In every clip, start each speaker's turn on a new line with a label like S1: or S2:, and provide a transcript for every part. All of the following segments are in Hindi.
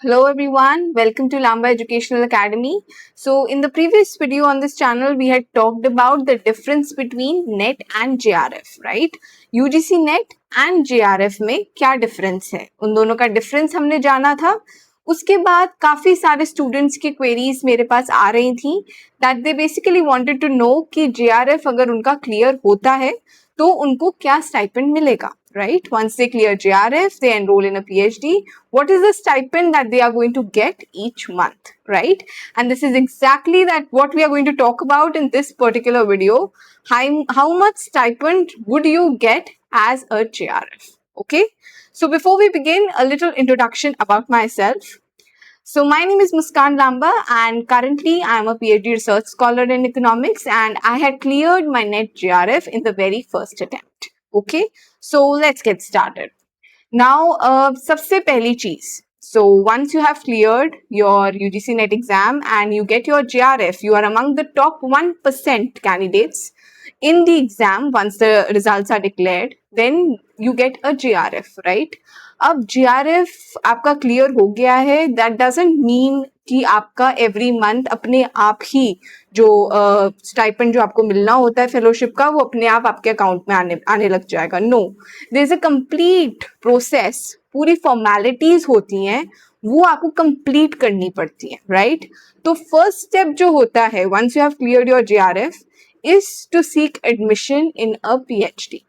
S1: Hello everyone, welcome to Lamba Educational Academy. So in the previous video on this channel, we had talked about the difference between NET and JRF, right? UGC NET and JRF में क्या difference है? उन दोनों का difference हमने जाना था. उसके बाद काफी सारे students की queries मेरे पास आ रही थी that they basically wanted to know कि JRF अगर उनका clear होता है तो उनको क्या stipend मिलेगा, right? Once they clear JRF, they enroll in a PhD. What is the stipend that they are going to get each month, right? And this is exactly what we are going to talk about in this particular video. How much stipend would you get as a JRF? Okay. So before we begin, a little introduction about myself. So my name is Muskan Lamba and currently I am a PhD research scholar in economics and I had cleared my NET JRF in the very first attempt. Okay, so let's get started. Now, सबसे पहली चीज, so once you have cleared your UGC NET exam and you get your JRF, you are among the top 1% candidates in the exam. Once the results are declared, then you get a JRF, right? अब JRF आपका क्लियर हो गया है, that doesn't mean कि आपका एवरी मंथ अपने आप ही जो स्टाइपेंड जो आपको मिलना होता है फेलोशिप का वो अपने आप आपके अकाउंट में आने लग जाएगा. No, there is a complete process, पूरी फॉर्मेलिटीज होती हैं, वो आपको कंप्लीट करनी पड़ती है, राइट? तो फर्स्ट स्टेप जो होता है once you have cleared your JRF is to seek admission in a PhD.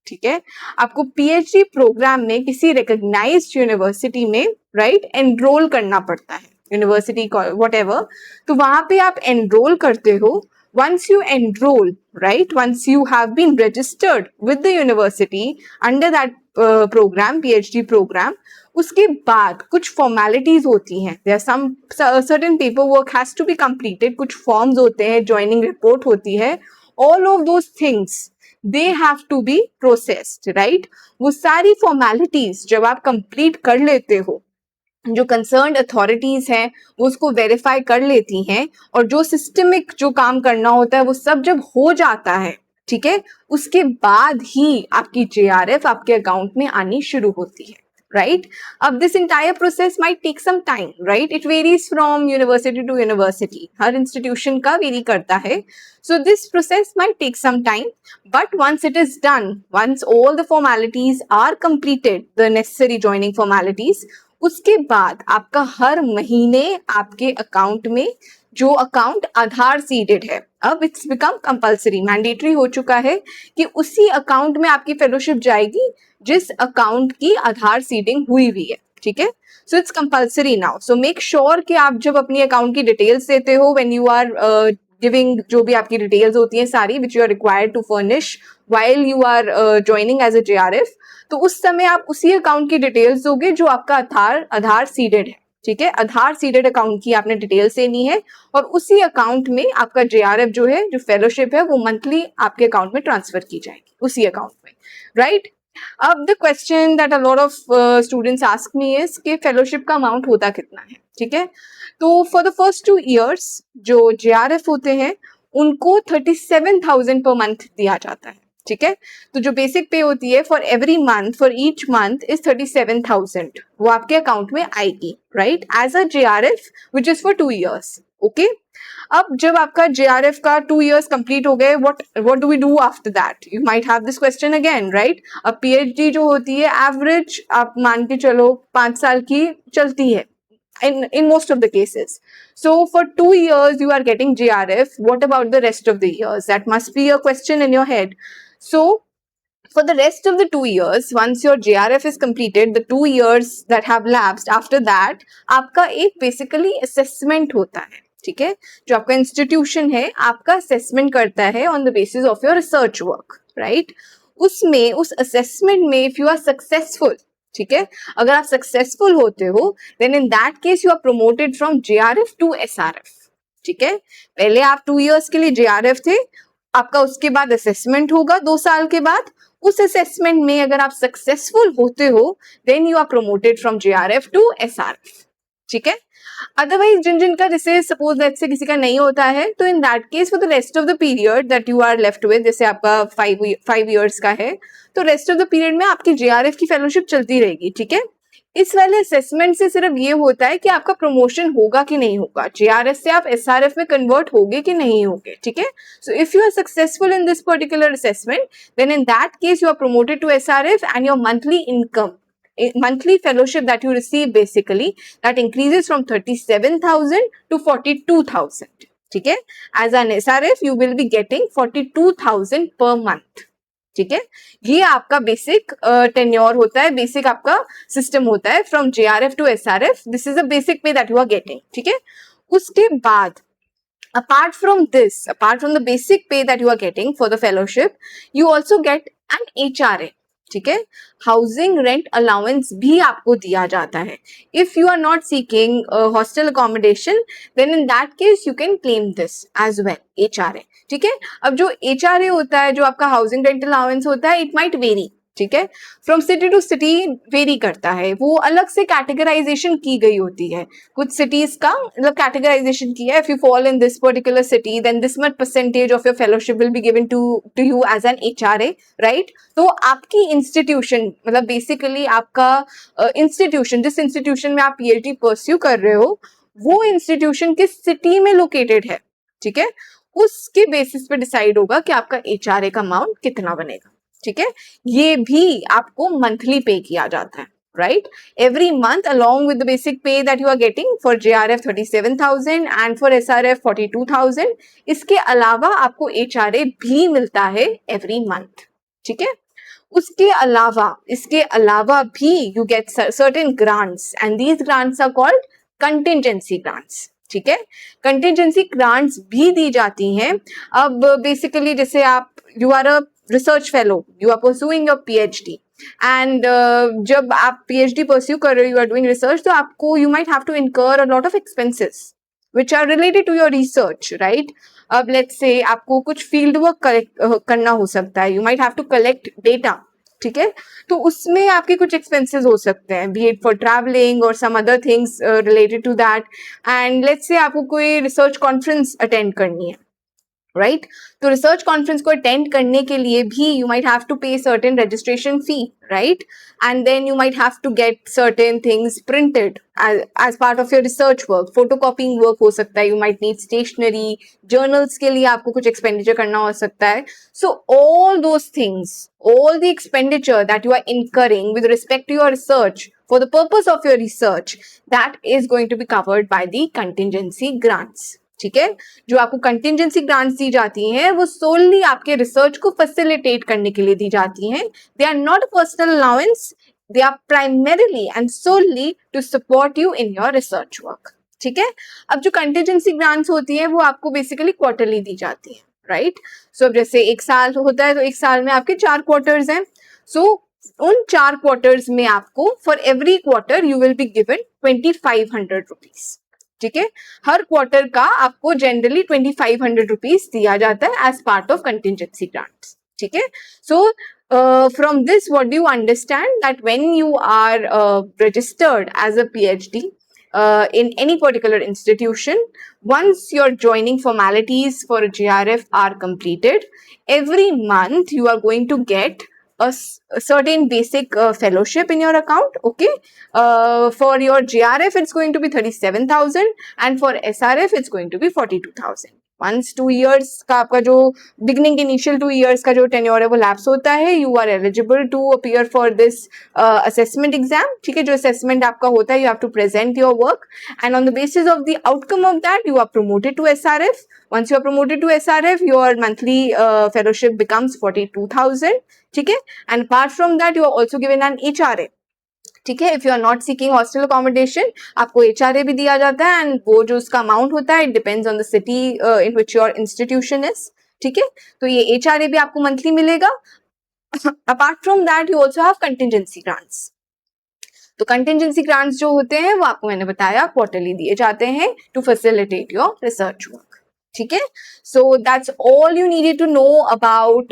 S1: ठीक है, आपको PhD प्रोग्राम में किसी रिकॉग्नाइज्ड यूनिवर्सिटी में राइट एनरोल करना पड़ता है, यूनिवर्सिटी व्हाटएवर. तो वहां पे आप एनरोल करते हो. Once you enrol, right, once you have been registered with the university under that programme, PhD programme, उसके बाद कुछ फॉर्मेलिटीज होती हैं. There some certain paper work has to be completed, कुछ फॉर्म्स होते हैं, ज्वाइनिंग रिपोर्ट होती है. All of those things they have to be processed, right? वो सारी formalities जब आप complete कर लेते हो, जो कंसर्न अथॉरिटीज हैं वो उसको वेरीफाई कर लेती हैं और जो सिस्टमिक जो काम करना होता है वो सब जब हो जाता है, ठीक है, उसके बाद ही आपकी JRF आपके अकाउंट में आनी शुरू होती है, right? अब this entire process might take some time, right? It varies from university to university. Her institution का vary करता है. So this process might take some time, but once it is done, once all the formalities are completed, the necessary joining formalities, उसके बाद आपका हर महीने आपके अकाउंट में जो अकाउंट आधार सीडेड है, अब इट्स बिकम कंपल्सरी, मैंडेटरी हो चुका है कि उसी अकाउंट में आपकी फेलोशिप जाएगी जिस अकाउंट की आधार सीडिंग हुई हुई है. ठीक है, so it's compulsory now. So make sure कि आप जब अपनी अकाउंट की डिटेल्स देते हो, व्हेन यू आर गिविंग जो भी आपकी डिटेल्स होती हैं सारी which you are required to furnish while you are joining as a JRF, तो उस समय आप उसी अकाउंट की डिटेल्स दोगे जो आपका आधार सीडेड है. ठीक है, आधार सीडेड अकाउंट की आपने डिटेल्स देनी है और उसी अकाउंट में आपका JRF जो है, जो फेलोशिप है, वो मंथली आपके अकाउंट में ट्रांसफर की जाएगी उसी अकाउंट में, राइट? अब the question that a lot of students ask me is कि फेलोशिप का अमाउंट होता कितना है. ठीक है, तो फॉर द फर्स्ट 2 years जो JRF होते हैं उनको 37,000 पर मंथ दिया जाता है. ठीक है, तो जो बेसिक पे होती है for every month, for each month is 37,000, वो आपके अकाउंट में आएगी, right, as a JRF which is for 2 years. Okay, अब जब आपका JRF का 2 years कंप्लीट हो गए, what do we do after that? You might have this question again, right? अब PhD जो होती है एवरेज आप मान के चलो 5 साल की चलती है in most of the cases. So for 2 years you are getting JRF. What about the rest of the years? That must be a question in your head. So for the rest of the 2 years, once your JRF is completed, the 2 years that have lapsed, after that आपका एक basically assessment होता है. ठीक है, जो आपका इंस्टीट्यूशन है आपका असेसमेंट करता है on the basis of your research work, right? उसमें उस असेसमेंट में इफ यू आर सक्सेसफुल, ठीक है, अगर आप सक्सेसफुल होते हो then in that case you are promoted from JRF to SRF. ठीक है, पहले आप 2 years के लिए JRF थे, आपका उसके बाद असेसमेंट होगा 2 साल के बाद. उस असेसमेंट में अगर आप सक्सेसफुल होते हो then you are promoted from JRF to SRF. ठीक है, अदरवाइज जिन का जैसे सपोज दैट से किसी का नहीं होता है तो in that case for the rest of the period that you are left with, जैसे आपका 5 years का है तो रेस्ट ऑफ द पीरियड में आपकी JRF की फेलोशिप चलती रहेगी. ठीक है, इस वाले असेसमेंट से सिर्फ ये होता है कि आपका प्रमोशन होगा कि नहीं होगा, जेआरएफ से आप एसआरएफ में कन्वर्ट होगे कि नहीं होगे, ठीक है। So if you are successful in this particular assessment, then in that case you are promoted to SRF and your monthly income, monthly fellowship that you receive basically, that increases from 37,000 to 42,000. ठीक है, as an SRF you will be getting 42,000 per month. ठीक है, ये आपका बेसिक टेन्योर होता है, बेसिक आपका सिस्टम होता है from JRF to SRF. This is a basic pay that you are getting. ठीक है, उसके बाद apart from this, apart from the basic pay that you are getting for the fellowship, you also get an HRA. ठीक है, हाउसिंग रेंट अलाउंस भी आपको दिया जाता है. If you are not seeking hostel accommodation, then in that case you can claim this as well, HRA. ठीक है, अब जो HRA होता है, जो आपका हाउसिंग रेंट अलाउंस होता है, इट माइट वेरी. ठीक है, from city to city vary करता है, वो अलग से कैटेगराइजेशन की गई होती है. कुछ सिटीज का मतलब कैटेगराइजेशन किया है, if you fall in this particular city then this much percentage of your fellowship will be given to you as an HRA, right. तो आपकी इंस्टीट्यूशन मतलब बेसिकली आपका इंस्टीट्यूशन, जिस इंस्टीट्यूशन में आप PhD परस्यू कर रहे हो, वो इंस्टीट्यूशन किस सिटी में लोकेटेड है, ठीक है, उसके बेसिस पे डिसाइड होगा कि आपका HRA का अमाउंट कितना बनेगा. ठीक है, ये भी आपको मंथली पे किया जाता है, right. Every month along with the basic pay that you are getting for JRF 37,000 and for SRF 42,000. इसके अलावा आपको HRA भी मिलता है एवरी मंथ. ठीक है, उसके अलावा इसके अलावा भी you get certain grants and these grants are called contingency grants. ठीक है, कंटिजेंसी ग्रांट्स भी दी जाती हैं. अब बेसिकली जैसे आप you are a research fellow, you are pursuing your PhD and जब आप PhD परस्यू कर रहे हो, यू आर डूइंग रिसर्च, तो आपको you might have to incur a lot of expenses which are related to your research, right? अब let's say आपको कुछ फील्ड वर्क करना हो सकता है, you might have to collect data. ठीक है, तो उसमें आपके कुछ एक्सपेंसेस हो सकते हैं, बी इट फॉर ट्रैवलिंग और some other things related to that. And let's say आपको कोई रिसर्च कॉन्फ्रेंस अटेंड करनी है, राइट. तो रिसर्च कॉन्फ्रेंस को अटेंड करने के लिए भी you might have to pay certain registration fee, right. And then you might have to get certain things printed as part of your research work. photocopying work हो सकता है, you might need stationery, journals के लिए आपको कुछ expenditure करना हो सकता है. So all those things, all the expenditure that you are incurring with respect to your research for the purpose of your research, that is going to be covered by the contingency grants. ठीक है, जो आपको कंटिजेंसी ग्रांट्स दी जाती हैं वो सोलली आपके रिसर्च को फैसिलिटेट करने के लिए दी जाती हैं. They are not personal allowance, they are primarily and solely to support you in your research work. ठीक है, अब जो contingency grants होती है वो आपको basically quarterly दी जाती है, right? So अब जैसे एक साल होता है तो एक साल में आपके 4 quarters हैं. So उन 4 quarters में आपको for every quarter you will be given 2,500 rupees. ठीक है, हर क्वार्टर का आपको जनरली 2,500 रुपीज दिया जाता है as part of contingency grants. ठीक है, सो from this what do you understand that when you are registered as a PhD in any particular institution, once your joining formalities for a JRF are completed, every month you are going to get a certain basic fellowship in your account. Okay, for your JRF it's going to be 37,000 and for SRF it's going to be 42,000. once 2 years का आपका जो beginning initial 2 years का जो tenure है वो lapse होता है, you are eligible to appear for this assessment exam. ठीक है, जो assessment आपका होता है, you have to present your work and on the basis of the outcome of that you are promoted to SRF. once you are promoted to SRF, your monthly fellowship becomes 42,000. ठीक है, and apart from that you are also given an HRA. ठीक है, if you are not seeking hostel accommodation आपको HRA भी दिया जाता है एंड वो जो उसका अमाउंट होता है it depends on the city in which your institution is. ठीक है, तो ये HRA भी आपको मंथली मिलेगा. Apart from that you also have contingency grants. तो कंटिजेंसी ग्रांट्स जो होते हैं वो आपको मैंने बताया क्वार्टरली दिए जाते हैं to facilitate your research work. ठीक है, so that's all you needed to know about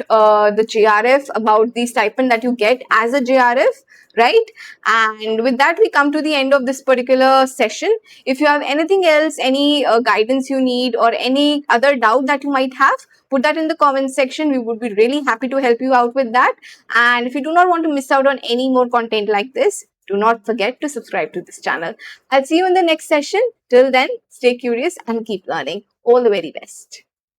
S1: the JRF, about the stipend that you get as a JRF, right? And with that we come to the end of this particular session. If you have anything else, any guidance you need or any other doubt that you might have, put that in the comment section. We would be really happy to help you out with that. And if you do not want to miss out on any more content like this, do not forget to subscribe to this channel. I'll see you in the next session. Till then, stay curious and keep learning. All the very best.